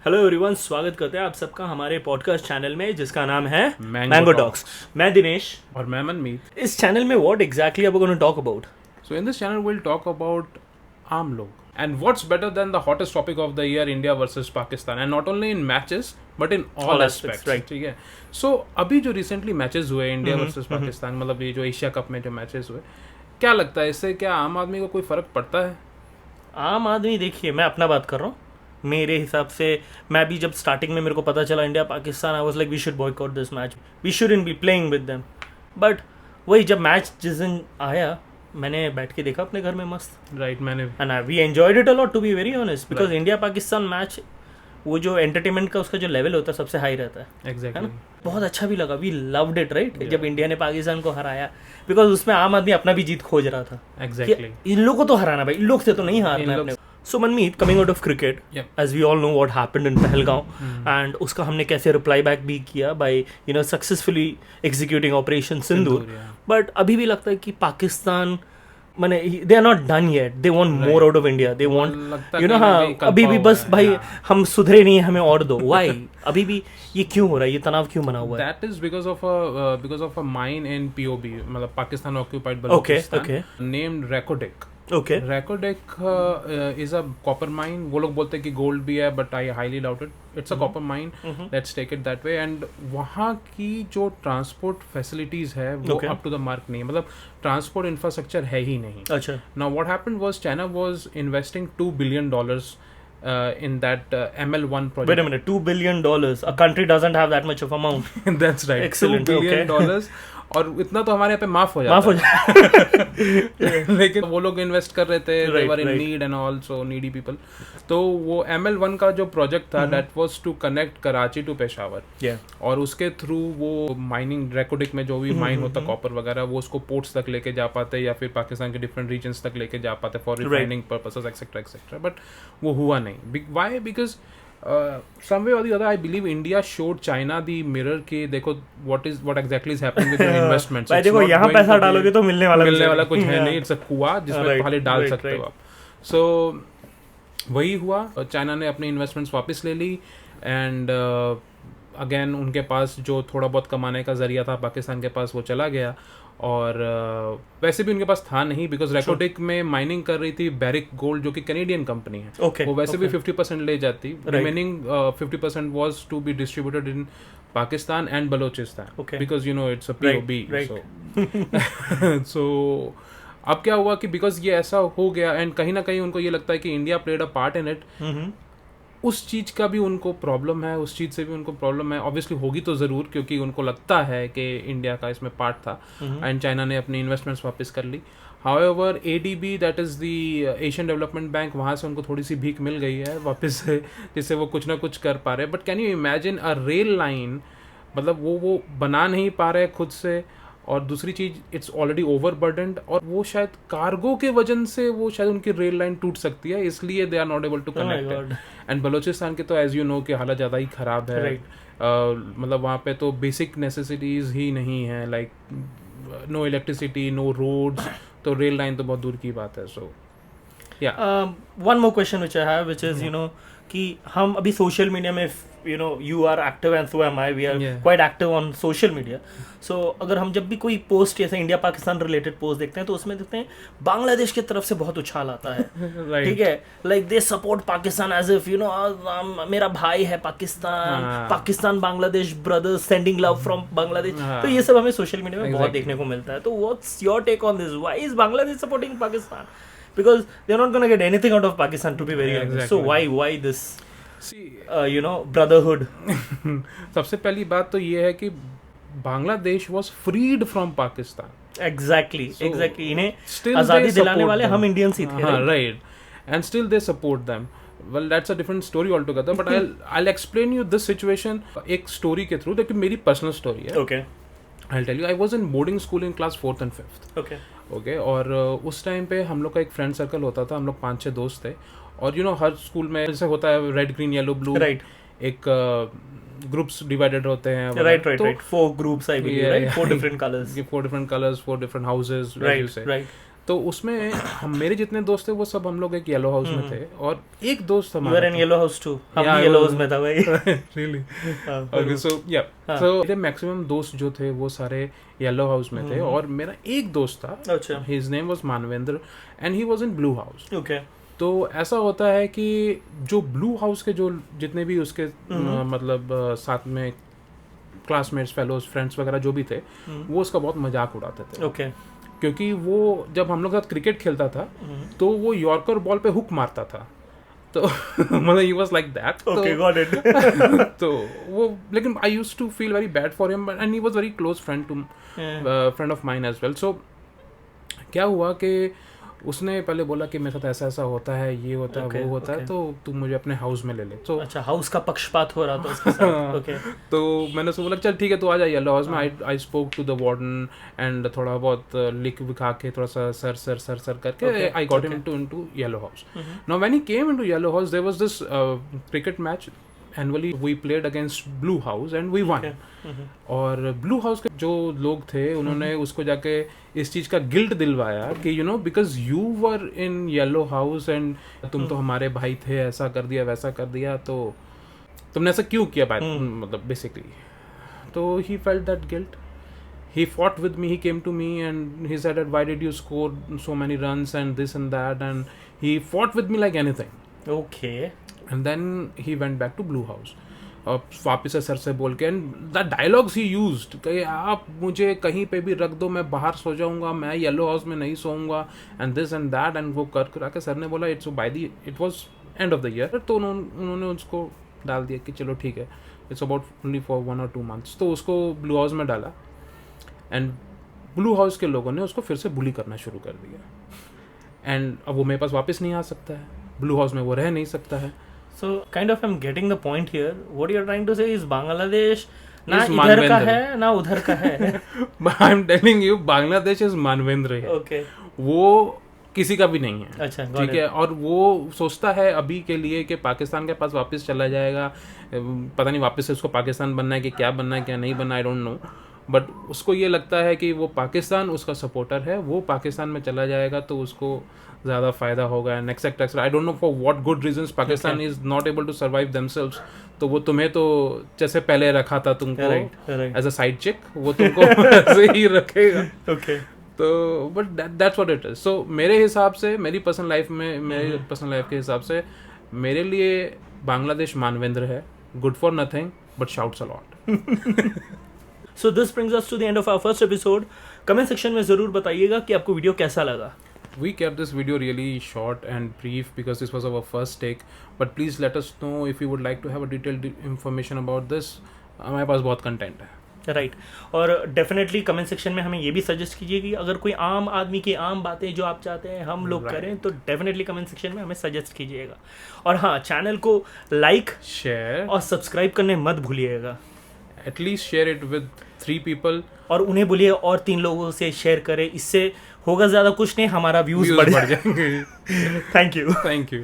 Hello everyone, स्वागत करते हैं आप सबका हमारे पॉडकास्ट चैनल में जिसका नाम है Mango टॉक्स। मैं दिनेश और मैं मनमीत। इस चैनल में what exactly are we gonna talk about? So in this channel we'll talk about आम लोग and what's better than the hottest topic of the year, India versus Pakistan, and not only in matches but in all aspects, right? ठीक है। So अभी जो recently matches हुए India versus Pakistan, मतलब ये जो एशिया कप में जो मैचेस हुए, क्या लगता है इससे क्या आम आदमी को कोई फर्क पड़ता है? आम आदमी, देखिए मैं अपना बात कर रहा हूँ। मेरे हिसाब से मैं भी जब स्टार्टिंग में मेरे को पता चला India Pakistan, I was like we should boycott this match, we shouldn't be playing with them. But वही जब मैच जिस दिन आया मैंने बैठ के देखा अपने घर में मस्त, राइट मैंने and we enjoyed it a lot to be very honest, because India Pakistan match वो जो एंटरटेनमेंट का उसका जो लेवल होता है सबसे हाई रहता है। एग्जैक्टली बहुत अच्छा भी लगा, वी लव्ड इट राइट, जब इंडिया ने पाकिस्तान को हराया, बिकॉज उसमें आम आदमी अपना भी जीत खोज रहा था। एग्जैक्टली इन लोगों को तो हराना भाई, इन लोग से तो नहीं हारना अपने। So Manmeet, coming out of cricket, Yep. As we all know what happened in Pahalgam, and उसका हमने कैसे रिप्लाई बैक भी किया by you know successfully executing operation Sindoor. But अभी भी लगता है कि पाकिस्तान माने they are not done yet, they want more out of India, they want you know. हाँ, अभी भी बस भाई हम सुधरे नहीं, हमें और दो। व्हाई अभी भी ये क्यों हो रहा है, ये तनाव क्यों बना हुआ है? That is because of a mine in POB, मतलब Pakistan occupied Balochistan, named Reko-Dik. Okay. Reko-Dik is a copper mine. वो लोग बोलते हैं कि गोल्ड भी है, but I highly doubt it. It's a copper mine. Let's take it that way. And वहाँ की जो ट्रांसपोर्ट फैसिलिटीज है वो up to the mark नहीं है, मतलब ट्रांसपोर्ट इंफ्रास्ट्रक्चर है ही नहीं। अच्छा। Now what happened was China was investing $2 billion in that ML1 project. Wait a minute, $2 billion? A country doesn't have that much of amount. That's right. Excellent. $2 billion. और इतना तो हमारे यहाँ पे माफ हो माफ हो जाता लेकिन वो लोग इन्वेस्ट कर रहे थे, they were in need and also needy people. तो वो ML1 का जो प्रोजेक्ट था that was to connect Karachi to Peshawar, और उसके थ्रू वो माइनिंग रेकोडिक में जो भी माइन होता कॉपर वगैरह वो उसको पोर्ट्स तक लेके जा पाते या फिर पाकिस्तान के डिफरेंट रीजन्स तक लेके जा पाते for refining purposes etcetera etcetera. But वो हुआ नहीं। Why? Because some way or the other I believe India showed China the mirror कि देखो what exactly is happening with your investments। भाई देखो यहाँ पैसा डालोगे तो मिलने वाला कुछ है नहीं, it's a कुआं जिसमें खाली डाल सकते हो आप। So वही हुआ, चाइना ने अपनी इन्वेस्टमेंट्स वापस ले ली एंड अगेन उनके पास जो थोड़ा बहुत कमाने का जरिया था पाकिस्तान के पास वो चला गया। और वैसे भी उनके पास था नहीं, बिकॉज रेकोडिक में माइनिंग कर रही थी बैरिक गोल्ड जो कि कैनेडियन कंपनी है। वो वैसे भी 50% ले जाती, remaining 50% was to be distributed in Pakistan and Balochistan, because you know it's a POB। So अब क्या हुआ कि बिकॉज ये ऐसा हो गया एंड कहीं ना कहीं उनको ये लगता है कि India played a part in it, उस चीज़ का भी उनको प्रॉब्लम है, उस चीज़ से भी उनको प्रॉब्लम है। ऑब्वियसली होगी तो ज़रूर, क्योंकि उनको लगता है कि इंडिया का इसमें पार्ट था एंड चाइना ने अपनी इन्वेस्टमेंट्स वापस कर ली। However ADB that is the Asian development bank, वहाँ से उनको थोड़ी सी भीख मिल गई है वापस से, जिससे वो कुछ ना कुछ कर पा रहे हैं। But can you imagine a rail line, मतलब वो बना नहीं पा रहे खुद से, और दूसरी चीज़ इट्स ऑलरेडी ओवरबर्डन्ड, और वो शायद कार्गो के वजन से वो शायद उनकी रेल लाइन टूट सकती है, इसलिए they are not able to connect. And Balochistan के तो एज यू नो कि हालत ज़्यादा ही ख़राब है। मतलब वहाँ पे तो बेसिक नेसेसिटीज़ ही नहीं है, like no electricity, no roads, तो रेल लाइन तो बहुत दूर की बात है। So one more question which I have, which is you know कि हम अभी सोशल मीडिया में you know you are active and so am I, we are quite active on social media. So अगर हम जब भी कोई पोस्ट ऐसे इंडिया पाकिस्तान रिलेटेड पोस्ट देखते हैं तो उसमें देखते हैं बांग्लादेश की तरफ से बहुत उछाल आता है। ठीक है, like they support Pakistan as if you know मेरा भाई है Pakistan, Pakistan Bangladesh brothers sending love from Bangladesh. तो ये सब हमें सोशल मीडिया में बहुत देखने को मिलता है। तो what's your take on this? Why is Bangladesh supporting Pakistan? Because they are not going to get anything out of Pakistan, to be very honest. So why this you know brotherhood? सबसे पहली बात तो ये है कि Bangladesh was freed from Pakistan. Exactly. इन्हें आज़ादी दिलाने वाले हम इंडियंस ही थे, right? And still they support them. Well, that's a different story altogether. But I'll explain you this situation एक story के through, देखिए मेरी personal story है. Okay. I'll tell you. I was in boarding school in class 4th and 5th. Okay. और उस time पे हम लोग का एक फ्रेंड सर्कल होता था, हम लोग 5-6 दोस्त थे, और यू नो हर स्कूल में जैसे होता है रेड ग्रीन येलो ब्लू, एक ग्रुप्स डिवाइडेड होते हैं, right 4 groups I believe, right 4 different colors, 4 different colors, 4 different houses, right. तो उसमें हम मेरे जितने दोस्त थे वो सब हम लोग एक येलो हाउस में थे और एक दोस्त हमारा You were in yellow house too. हम भी yellow house में था भाई. really okay so मेरे मैक्सिमम दोस्त जो थे वो सारे येलो हाउस में थे और मेरा एक दोस्त था. अच्छा. His name was Manvendra and he was in blue house. Okay. तो ऐसा होता है कि जो ब्लू हाउस के जो जितने भी उसके मतलब साथ में क्लासमेट्स फेलोज फ्रेंड्स वगैरह जो भी थे वो उसका बहुत मजाक उड़ाते थे. Okay. क्योंकि वो जब हम लोग के साथ क्रिकेट खेलता था तो वो यॉर्कर बॉल पे हुक मारता था. तो मतलब he was like that. Okay, got it. तो वो लेकिन I used to feel very bad for him and he was very close friend of mine as well. So क्या हुआ कि उसने पहले बोला कि मेरे साथ ऐसा ऐसा होता है, ये होता है, वो होता है, तो तू मुझे अपने हाउस में ले ले. तो अच्छा, हाउस का पक्षपात हो रहा था उसके साथ. ओके. तो मैंने उसको बोला चल ठीक है तू आ जा येलो हाउस में. I spoke to the warden and थोड़ा बहुत लिख विखा के थोड़ा सा सर करके I got him into yellow house. Now when he came into yellow house there was this cricket match annually we played against blue house and we won. और blue house के जो लोग थे उन्होंने उसको जाके इस चीज का गिल्ट दिलवाया कि you know because you were in yellow house and तुम तो हमारे भाई थे, ऐसा कर दिया वैसा कर दिया, तो तुमने ऐसा क्यों किया मतलब बेसिकली. तो he felt that guilt. He fought with me, he came to me and he said that why did you score so many runs and this and that, and he fought with me like anything. Okay. And then he went back to blue house. वापस से sir से बोल के and the dialogues he used कि आप मुझे कहीं पे भी रख दो, मैं बाहर सो जाऊंगा, मैं येलो हाउस में नहीं सोऊंगा and this and that. And वो कर के सर ने बोला it's by the it was end of the year. तो उन्होंने उसको डाल दिया कि चलो ठीक है it's about only for 1 or 2 months. तो उसको ब्लू हाउस में डाला एंड ब्लू हाउस के लोगों ने उसको फिर से बुली करना शुरू कर दिया. एंड अब वो मेरे पास वापस नहीं आ सकता है, ब्लू हाउस में वो रह नहीं सकता है. So kind of I'm getting the point here. What you're trying to say is Bangladesh ना इधर का है ना उधर का है. I'm telling you Bangladesh is Manvendra है. Okay. वो किसी का भी नहीं है. अच्छा, ठीक है. और वो सोचता है अभी के लिए कि पाकिस्तान के पास वापस चला जाएगा. पता नहीं वापस से उसको पाकिस्तान बनना है कि क्या बनना है क्या नहीं बनना, आई डोंट नो. बट उसको ये लगता है कि वो पाकिस्तान उसका सपोर्टर है, वो पाकिस्तान में चला जाएगा तो उसको ज़्यादा फ़ायदा होगा and etcetera. I don't know for what good reasons Pakistan is not able to survive themselves. तो वो तुम्हें तो जैसे पहले रखा था तुमको एज अ साइड चिक, वो तुमको ऐसे ही रखेगा. ओके. तो but that's what it is. So मेरे हिसाब से मेरी पर्सनल लाइफ में मेरी पर्सनल लाइफ के हिसाब से मेरे लिए बांग्लादेश मानवेंद्र है. Good for nothing but shouts a lot. So this brings us to the end of our first episode. Comment section में ज़रूर बताइएगा कि आपको वीडियो कैसा लगा. We kept this video really short and brief because this was our first take. But please let us know if you would like to have a detailed information about this. हमारे पास बहुत content है. Right. और definitely comment section में हमें ये भी suggest कीजिए कि अगर कोई आम आदमी की आम बातें जो आप चाहते हैं हम लोग करें तो डेफिनेटली कमेंट सेक्शन में हमें सजेस्ट कीजिएगा. और हाँ, चैनल को लाइक शेयर और सब्सक्राइब करने मत भूलिएगा. At least share it with 3 people. और उन्हें बोलिए और 3 लोगों से शेयर करें. इससे होगा ज़्यादा कुछ नहीं, हमारा व्यूज़ बढ़ जाएंगे. Thank you.